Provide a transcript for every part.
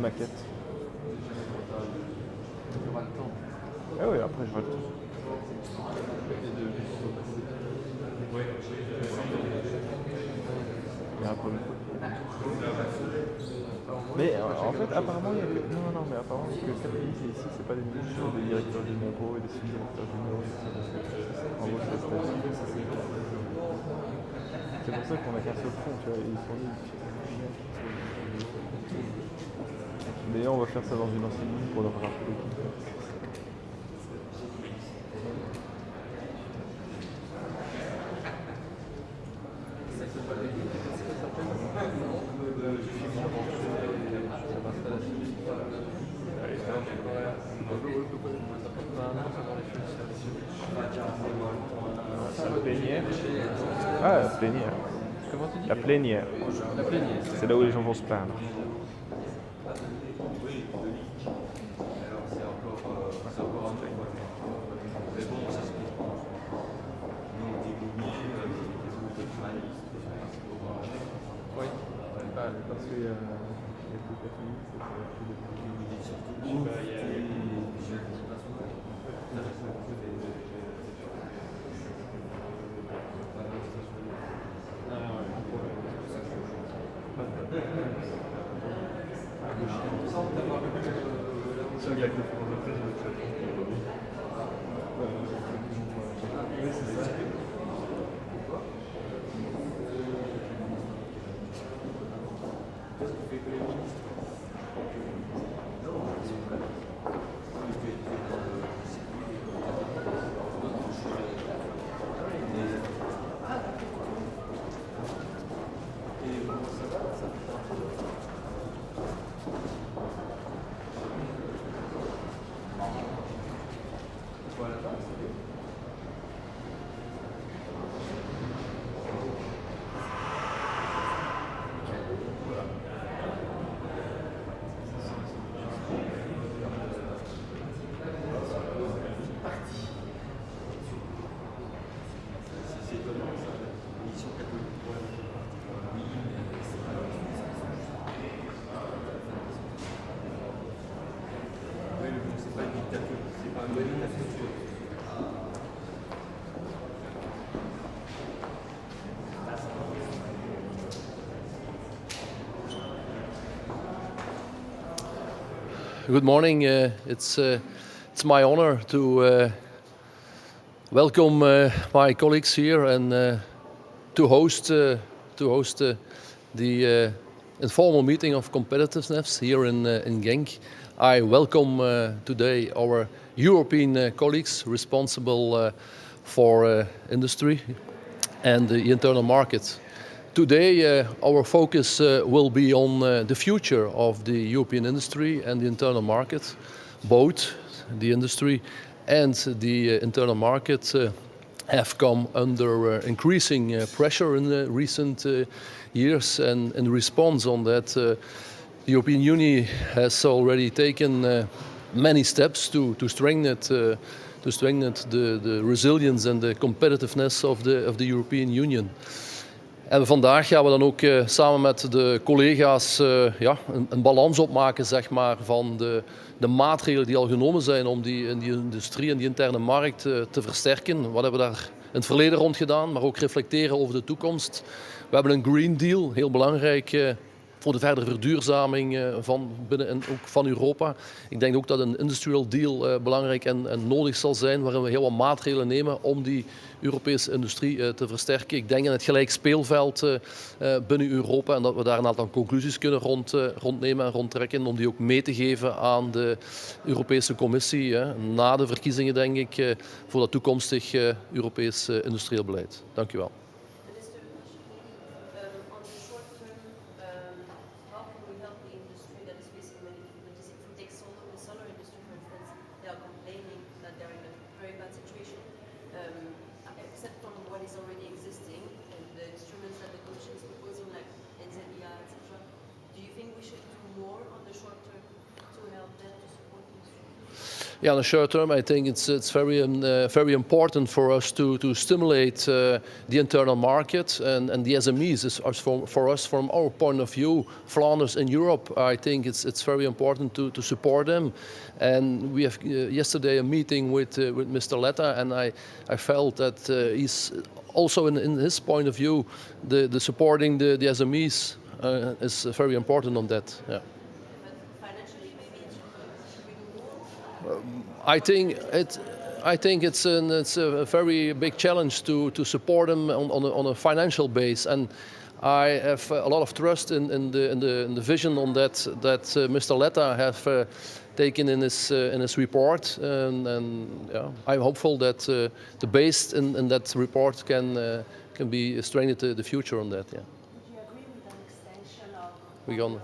maquette. Il y aura le temps. Ah oui, après je vois le temps. Il y a un problème. Mais en fait, apparemment, il y a que... Non, mais apparemment, il y a que 4 pays ici, c'est pas des ministres, des directeurs généraux et des sous-directeurs généraux. En gros, c'est la station. C'est pour ça qu'on a qu'un seul fond, tu vois, ils sont nuls. D'ailleurs, on va faire ça dans une ancienne ligne pour leur rappeler. La plénière. Ah, la plénière. Comment tu dis? La plénière. La plénière. C'est là où les gens vont se plaindre. Oui. Parce qu'il y a plus catholiques, c'est plus Good morning. It's my honor to welcome my colleagues here and to host the informal meeting of competitiveness here in Genk. I welcome today our European colleagues responsible for industry and the internal market. Today our focus will be on the future of the European industry and the internal market. Both the industry and the internal market have come under increasing pressure in the recent years, and in response on that the European Union has already taken many steps to strengthen the resilience and the competitiveness of the European Union. En vandaag gaan we dan ook samen met de collega's een balans opmaken, zeg maar, van de maatregelen die al genomen zijn om die industrie en die interne markt te versterken. Wat hebben we daar in het verleden rond gedaan, maar ook reflecteren over de toekomst. We hebben een Green Deal, heel belangrijk voor de verdere verduurzaming van binnen en ook van Europa. Ik denk ook dat een industrial deal belangrijk en nodig zal zijn, waarin we heel wat maatregelen nemen om die Europese industrie te versterken. Ik denk aan het gelijk speelveld binnen Europa en dat we daar een aantal conclusies kunnen rondnemen en rondtrekken om die ook mee te geven aan de Europese Commissie na de verkiezingen, denk ik, voor dat toekomstig Europees industrieel beleid. Dank u wel. Yeah, in the short term, I think it's very important for us to stimulate the internal market and the SMEs. For us, from our point of view, Flanders in Europe, I think it's very important to support them. And we have yesterday a meeting with Mr. Letta, and I felt that he's also in his point of view, the supporting the SMEs is very important on that. Yeah. I think it's a very big challenge to support them on a financial base, and I have a lot of trust in the vision on that Mr. Letta have taken in his report, and yeah, I'm hopeful that the base in that report can be strengthened to the future on that. Yeah. Would you agree with an extension of? We're gonna.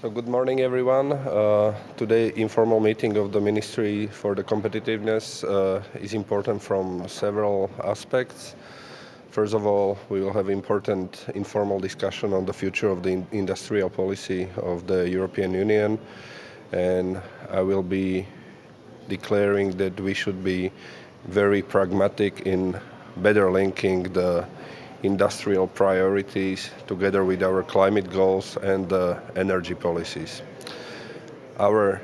So good morning, everyone. Today, informal meeting of the Ministry for the Competitiveness is important from several aspects. First of all, we will have important informal discussion on the future of the industrial policy of the European Union, and I will be declaring that we should be very pragmatic in better linking the industrial priorities together with our climate goals and the energy policies. Our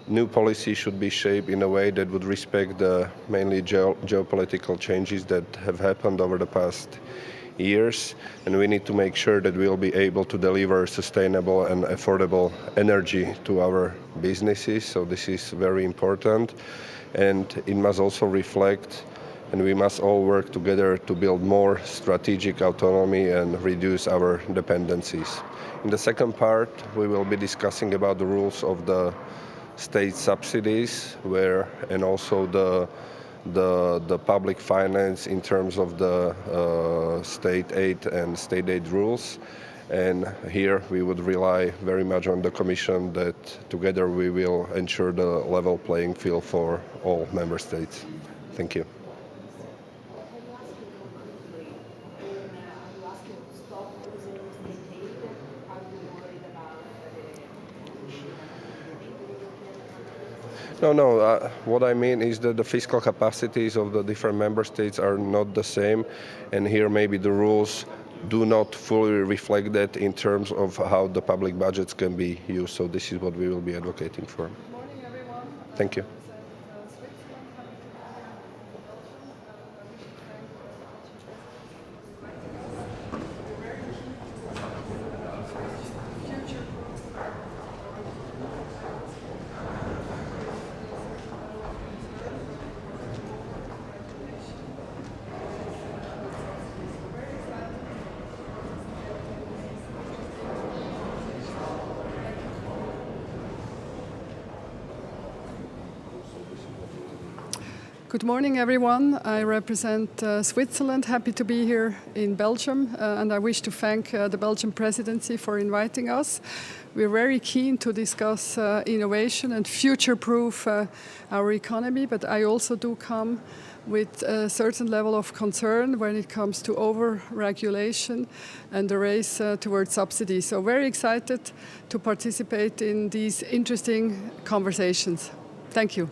new policy should be shaped in a way that would respect the mainly geopolitical changes that have happened over the past years, and we need to make sure that we'll be able to deliver sustainable and affordable energy to our businesses. So this is very important, and it must also reflect, and we must all work together to build more strategic autonomy and reduce our dependencies. In the second part, we will be discussing about the rules of the state subsidies, and also the public finance in terms of the state aid and state aid rules. And here we would rely very much on the Commission that together we will ensure the level playing field for all member states. Thank you. No. What I mean is that the fiscal capacities of the different member states are not the same, and here maybe the rules do not fully reflect that in terms of how the public budgets can be used. So this is what we will be advocating for. Good morning, everyone. Thank you. Good morning, everyone. I represent Switzerland. Happy to be here in Belgium, and I wish to thank the Belgian presidency for inviting us. We're very keen to discuss innovation and future-proof our economy, but I also do come with a certain level of concern when it comes to over-regulation and the race towards subsidies. So very excited to participate in these interesting conversations. Thank you.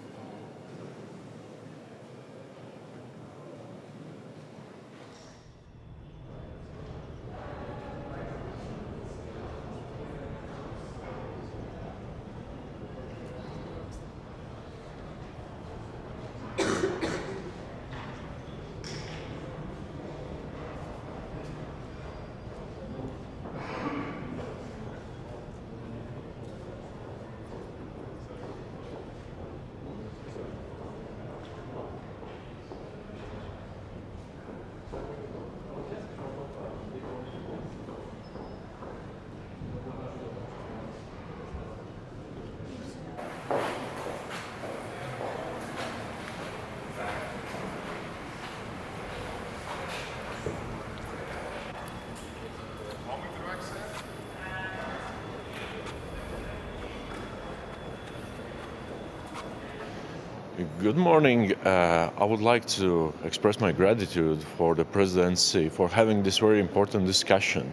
Good morning. I would like to express my gratitude for the presidency for having this very important discussion.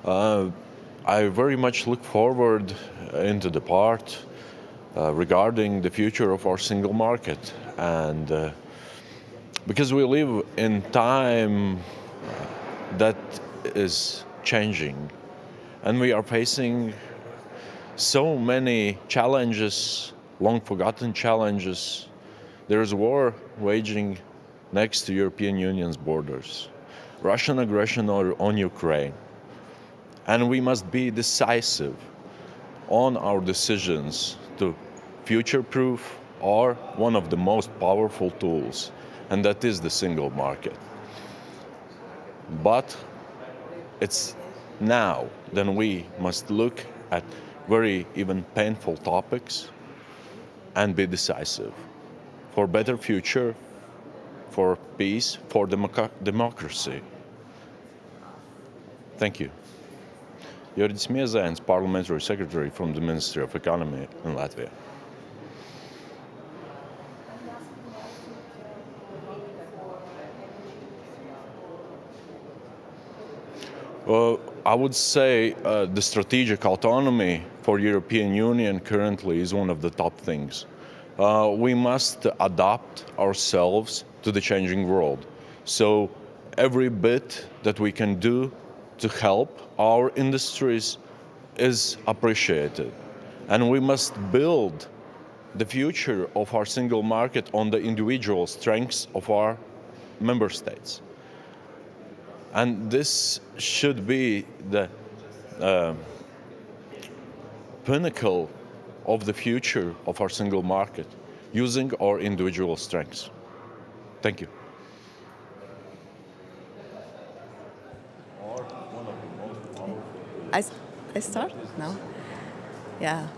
I very much look forward into the part regarding the future of our single market, and because we live in time that is changing, and we are facing so many challenges, long forgotten challenges. There is war waging next to European Union's borders, Russian aggression on Ukraine, and we must be decisive on our decisions to future-proof our one of the most powerful tools, and that is the single market. But it's now then we must look at very even painful topics and be decisive for better future, for peace, for democracy. Thank you. Juris Miezēns, Parliamentary Secretary from the Ministry of Economy in Latvia. I would say the strategic autonomy for European Union currently is one of the top things. We must adapt ourselves to the changing world. So every bit that we can do to help our industries is appreciated. And we must build the future of our single market on the individual strengths of our member states. And this should be the pinnacle of the future of our single market, using our individual strengths. Thank you. I start now? Yeah.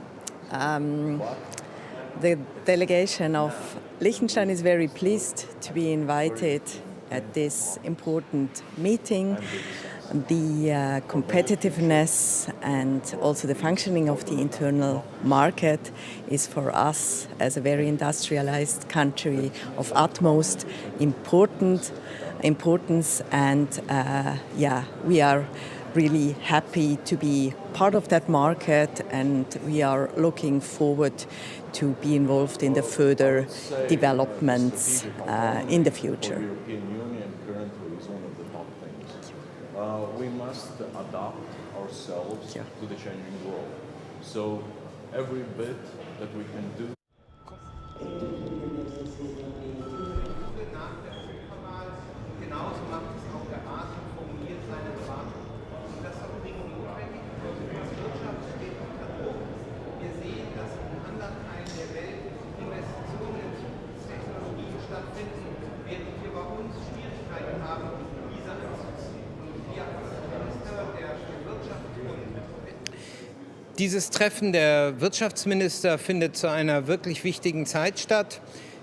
The delegation of Liechtenstein is very pleased to be invited at this important meeting. The competitiveness and also the functioning of the internal market is for us as a very industrialized country of utmost importance, and we are really happy to be part of that market, and we are looking forward to be involved in the further developments in the future. We must adapt ourselves to the changing world. So every bit that we can do. Genauso macht es auch der Rat und formuliert seine Erwartungen. Und das ist auch dringend notwendig. Die Wirtschaft steht unter Druck. Wir sehen, dass in anderen Teilen der Welt Investitionen in Zukunftstechnologien stattfinden, während wir bei uns Schwierigkeiten haben, diese anzuziehen. Und wir als Minister der Wirtschaft und Dieses Treffen der Wirtschaftsminister findet zu einer wirklich wichtigen Zeit statt.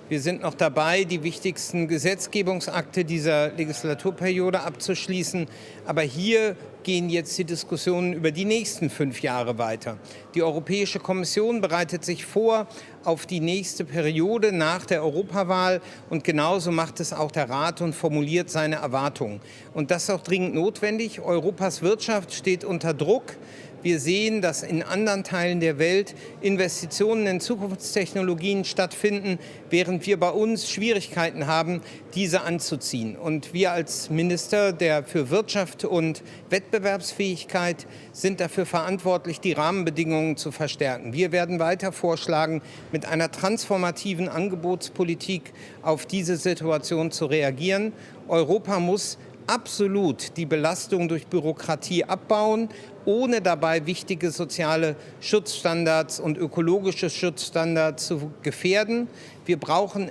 Wir sind noch dabei, die wichtigsten Gesetzgebungsakte dieser Legislaturperiode abzuschließen. Aber hier gehen jetzt die Diskussionen über die nächsten 5 Jahre weiter. Die Europäische Kommission bereitet sich vor auf die nächste Periode nach der Europawahl, und genauso macht es auch der Rat und formuliert seine Erwartungen. Und das ist auch dringend notwendig. Europas Wirtschaft steht unter Druck. Wir sehen, dass in anderen Teilen der Welt Investitionen in Zukunftstechnologien stattfinden, während wir bei uns Schwierigkeiten haben, diese anzuziehen. Und wir als Minister für Wirtschaft und Wettbewerbsfähigkeit sind dafür verantwortlich, die Rahmenbedingungen zu verstärken. Wir werden weiter vorschlagen, mit einer transformativen Angebotspolitik auf diese Situation zu reagieren. Europa muss absolut die Belastung durch Bürokratie abbauen, ohne dabei wichtige soziale Schutzstandards und ökologische Schutzstandards zu gefährden. Wir brauchen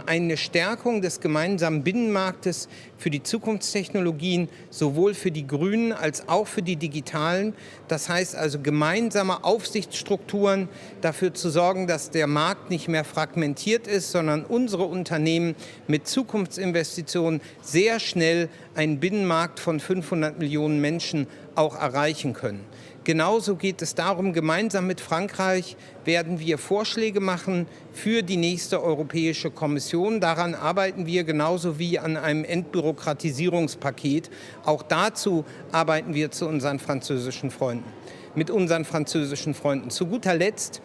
eine Stärkung des gemeinsamen Binnenmarktes für die Zukunftstechnologien, sowohl für die grünen als auch für die digitalen. Das heißt also gemeinsame Aufsichtsstrukturen, dafür zu sorgen, dass der Markt nicht mehr fragmentiert ist, sondern unsere Unternehmen mit Zukunftsinvestitionen sehr schnell einen Binnenmarkt von 500 Millionen Menschen auch erreichen können. Genauso geht es darum, gemeinsam mit Frankreich werden wir Vorschläge machen für die nächste Europäische Kommission. Daran arbeiten wir genauso wie an einem Entbürokratisierungspaket. Auch dazu arbeiten wir mit unseren französischen Freunden. Zu guter Letzt,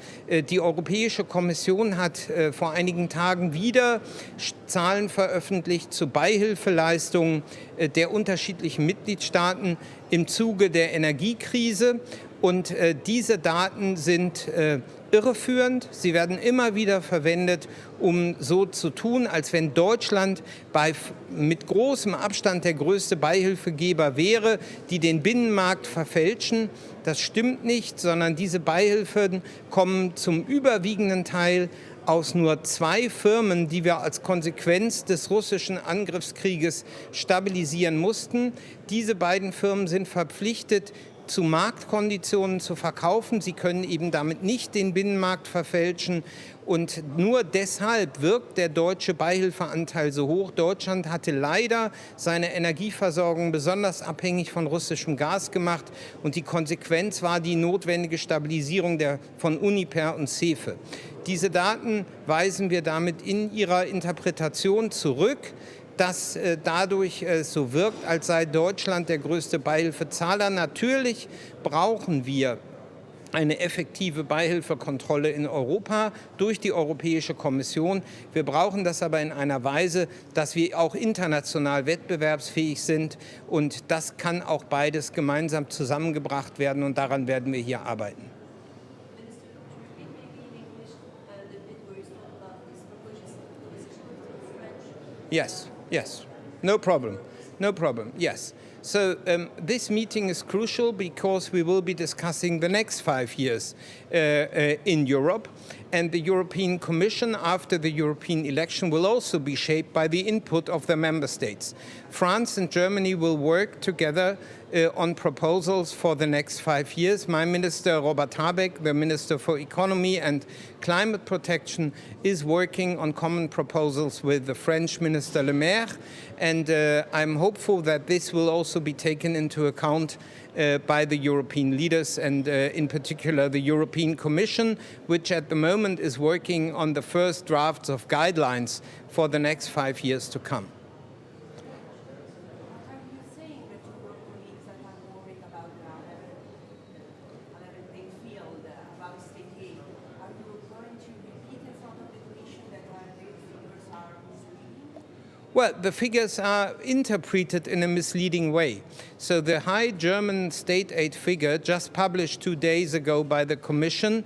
die Europäische Kommission hat vor einigen Tagen wieder Zahlen veröffentlicht zu Beihilfeleistungen der unterschiedlichen Mitgliedstaaten im Zuge der Energiekrise. Und diese Daten sind irreführend. Sie werden immer wieder verwendet, um so zu tun, als wenn Deutschland mit großem Abstand der größte Beihilfegeber wäre, die den Binnenmarkt verfälschen. Das stimmt nicht, sondern diese Beihilfen kommen zum überwiegenden Teil aus nur 2 Firmen, die wir als Konsequenz des russischen Angriffskrieges stabilisieren mussten. Diese beiden Firmen sind verpflichtet, zu Marktkonditionen zu verkaufen. Sie können eben damit nicht den Binnenmarkt verfälschen. Und nur deshalb wirkt der deutsche Beihilfeanteil so hoch. Deutschland hatte leider seine Energieversorgung besonders abhängig von russischem Gas gemacht. Und die Konsequenz war die notwendige Stabilisierung von Uniper und CEFE. Diese Daten weisen wir damit in ihrer Interpretation zurück, dass dadurch so wirkt, als sei Deutschland der größte Beihilfezahler. Natürlich brauchen wir eine effektive Beihilfekontrolle in Europa durch die Europäische Kommission. Wir brauchen das aber in einer Weise, dass wir auch international wettbewerbsfähig sind. Und das kann auch beides gemeinsam zusammengebracht werden. Und daran werden wir hier arbeiten. Yes, yes, no problem, no problem, yes. So this meeting is crucial because we will be discussing the next 5 years in Europe, and the European Commission after the European election will also be shaped by the input of the member states. France and Germany will work together on proposals for the next 5 years. My minister, Robert Habeck, the Minister for Economy and Climate Protection, is working on common proposals with the French Minister Le Maire, and I'm hopeful that this will also be taken into account by the European leaders and in particular the European Commission, which at the moment is working on the first drafts of guidelines for the next 5 years to come. Well, the figures are interpreted in a misleading way. So the high German state aid figure just published 2 days ago by the Commission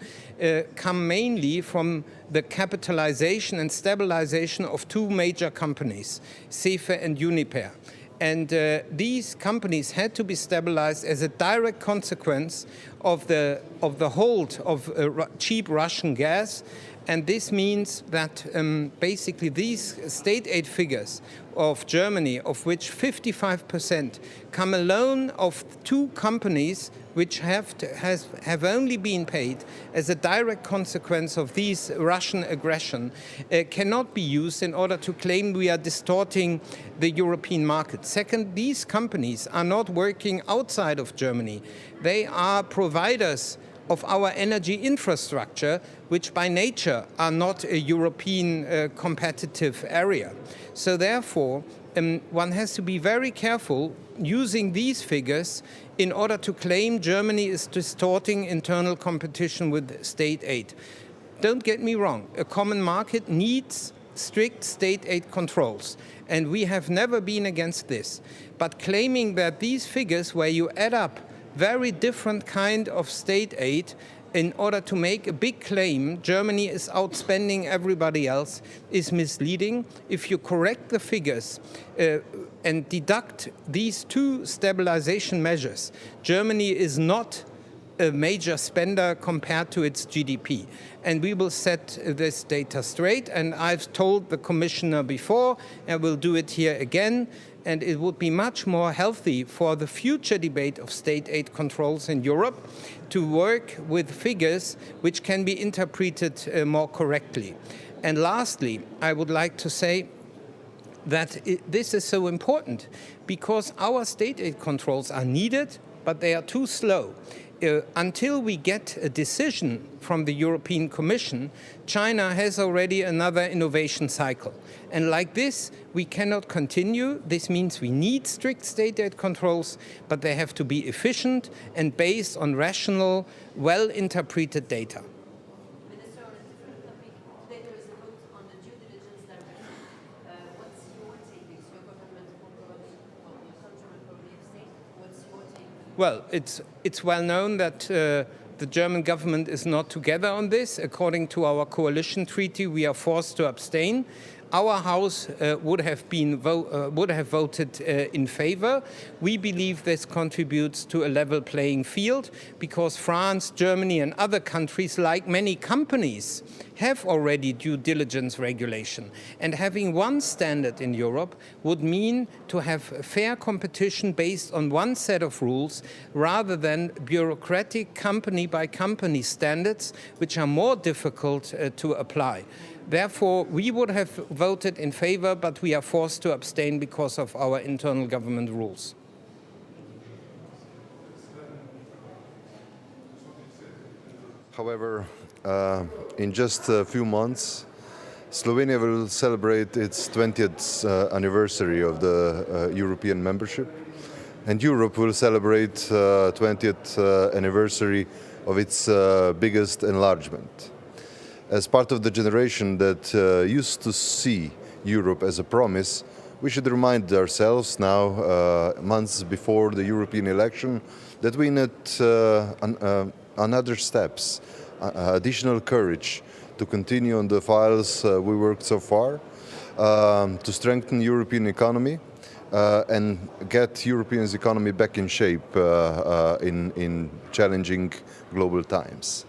come mainly from the capitalization and stabilization of 2 major companies, CEFE and Uniper. And these companies had to be stabilized as a direct consequence of the hold of cheap Russian gas. And this means that basically these state aid figures of Germany, of which 55% come alone of 2 companies which have only been paid as a direct consequence of these Russian aggression, cannot be used in order to claim we are distorting the European market. Second, these companies are not working outside of Germany. They are providers of our energy infrastructure, which by nature are not a European competitive area. So therefore, one has to be very careful using these figures in order to claim Germany is distorting internal competition with state aid. Don't get me wrong, a common market needs strict state aid controls, and we have never been against this. But claiming that these figures, where you add up very different kind of state aid in order to make a big claim, Germany is outspending everybody else, is misleading. If you correct the figures and deduct these 2 stabilization measures, Germany is not a major spender compared to its GDP. And we will set this data straight. And I've told the Commissioner before, and we'll do it here again, and it would be much more healthy for the future debate of state aid controls in Europe to work with figures which can be interpreted more correctly. And lastly, I would like to say that this is so important because our state aid controls are needed, but they are too slow. Until we get a decision from the European Commission, China has already another innovation cycle. And like this, we cannot continue. This means we need strict state aid controls, but they have to be efficient and based on rational, well-interpreted data. Minister, on a different topic, today there is a vote on the due diligence directive. What's your take? Is your government probably, well, your countryman probably a state. What's your take? Well, it's well known that the German government is not together on this. According to our coalition treaty, we are forced to abstain. our House would have voted in favor. We believe this contributes to a level playing field because France, Germany and other countries, like many companies, have already due diligence regulation. And having one standard in Europe would mean to have fair competition based on one set of rules rather than bureaucratic company by company standards, which are more difficult to apply. Therefore, we would have voted in favor, but we are forced to abstain because of our internal government rules. However, in just a few months, Slovenia will celebrate its 20th anniversary of the European membership, and Europe will celebrate 20th anniversary of its biggest enlargement. As part of the generation that used to see Europe as a promise, we should remind ourselves now, months before the European election, that we need another steps, additional courage to continue on the files we worked so far, to strengthen European economy and get Europe's economy back in shape in challenging global times.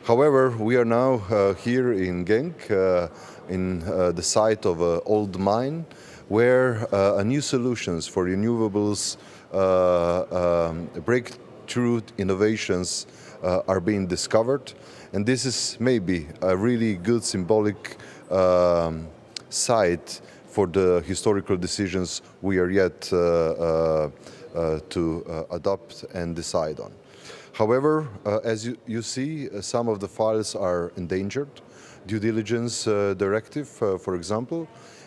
However, we are now here in Genk, in the site of an old mine, where new solutions for renewables, breakthrough innovations are being discovered. And this is maybe a really good symbolic site for the historical decisions we are yet to adopt and decide on. However, as you see, some of the files are endangered. Due diligence directive, for example,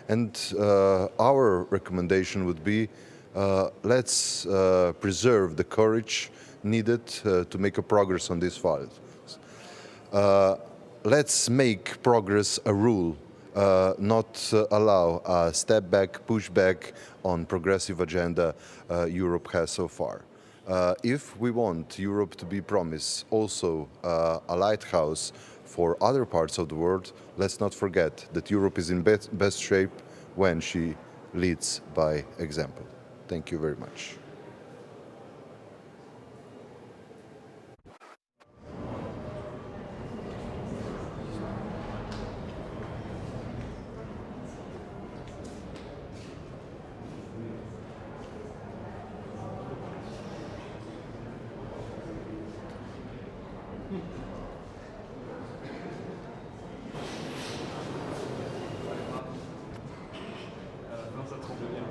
and our recommendation would be let's preserve the courage needed to make a progress on these files. Let's make progress a rule, not allow a step back, push back on progressive agenda Europe has so far. If we want Europe to be promised also a lighthouse for other parts of the world, let's not forget that Europe is in best shape when she leads by example. Thank you very much. Non, ça tremble bien.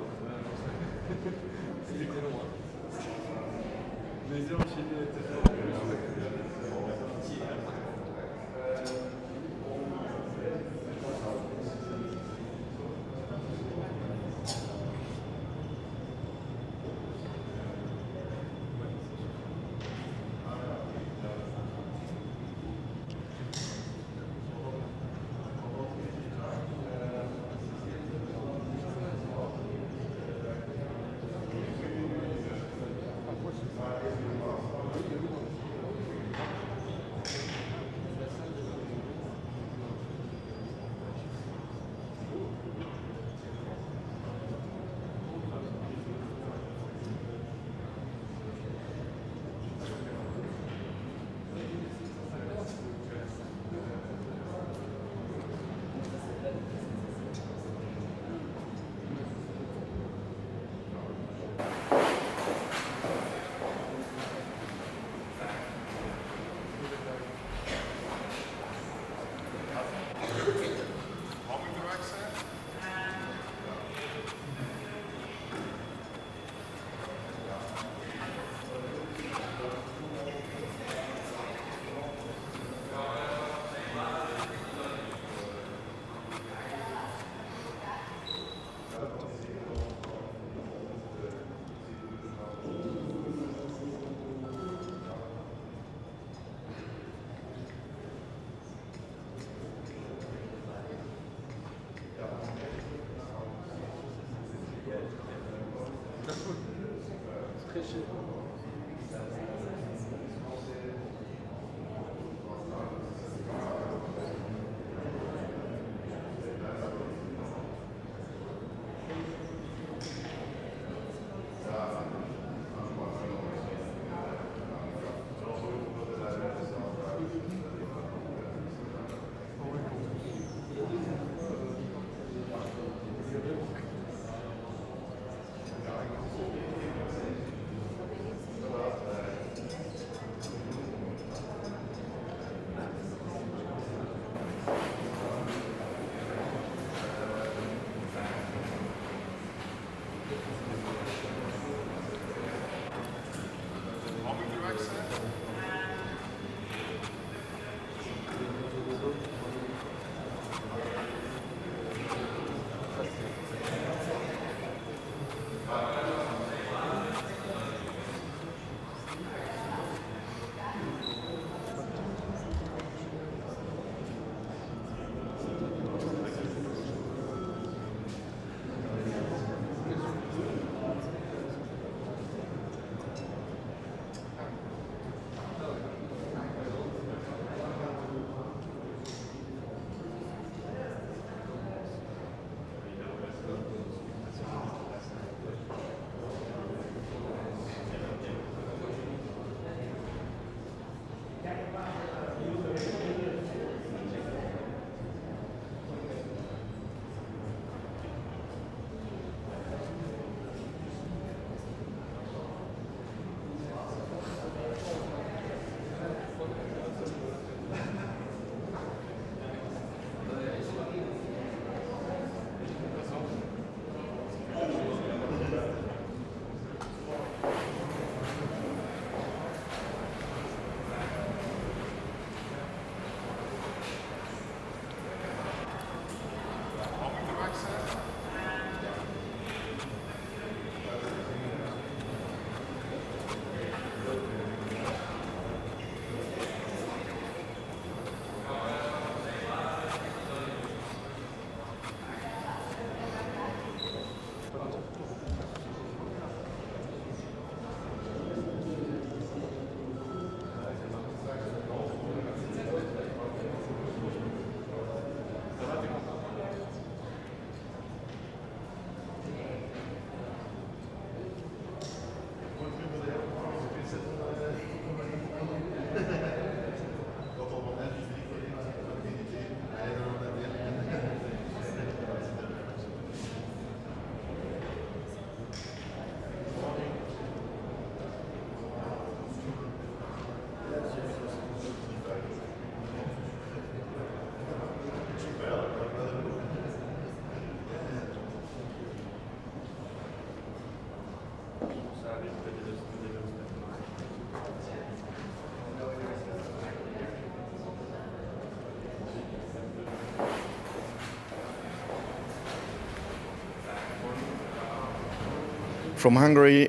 From Hungary,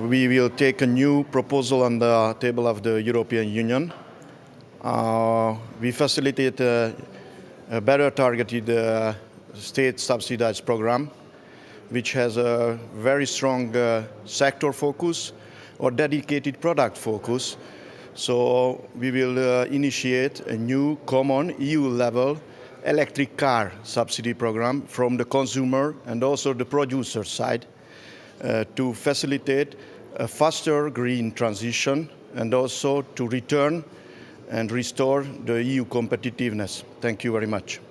we will take a new proposal on the table of the European Union. We facilitate a better targeted state subsidized program, which has a very strong sector focus or dedicated product focus. So we will initiate a new common EU-level electric car subsidy program from the consumer and also the producer side to facilitate a faster green transition and also to return and restore the EU competitiveness. Thank you very much.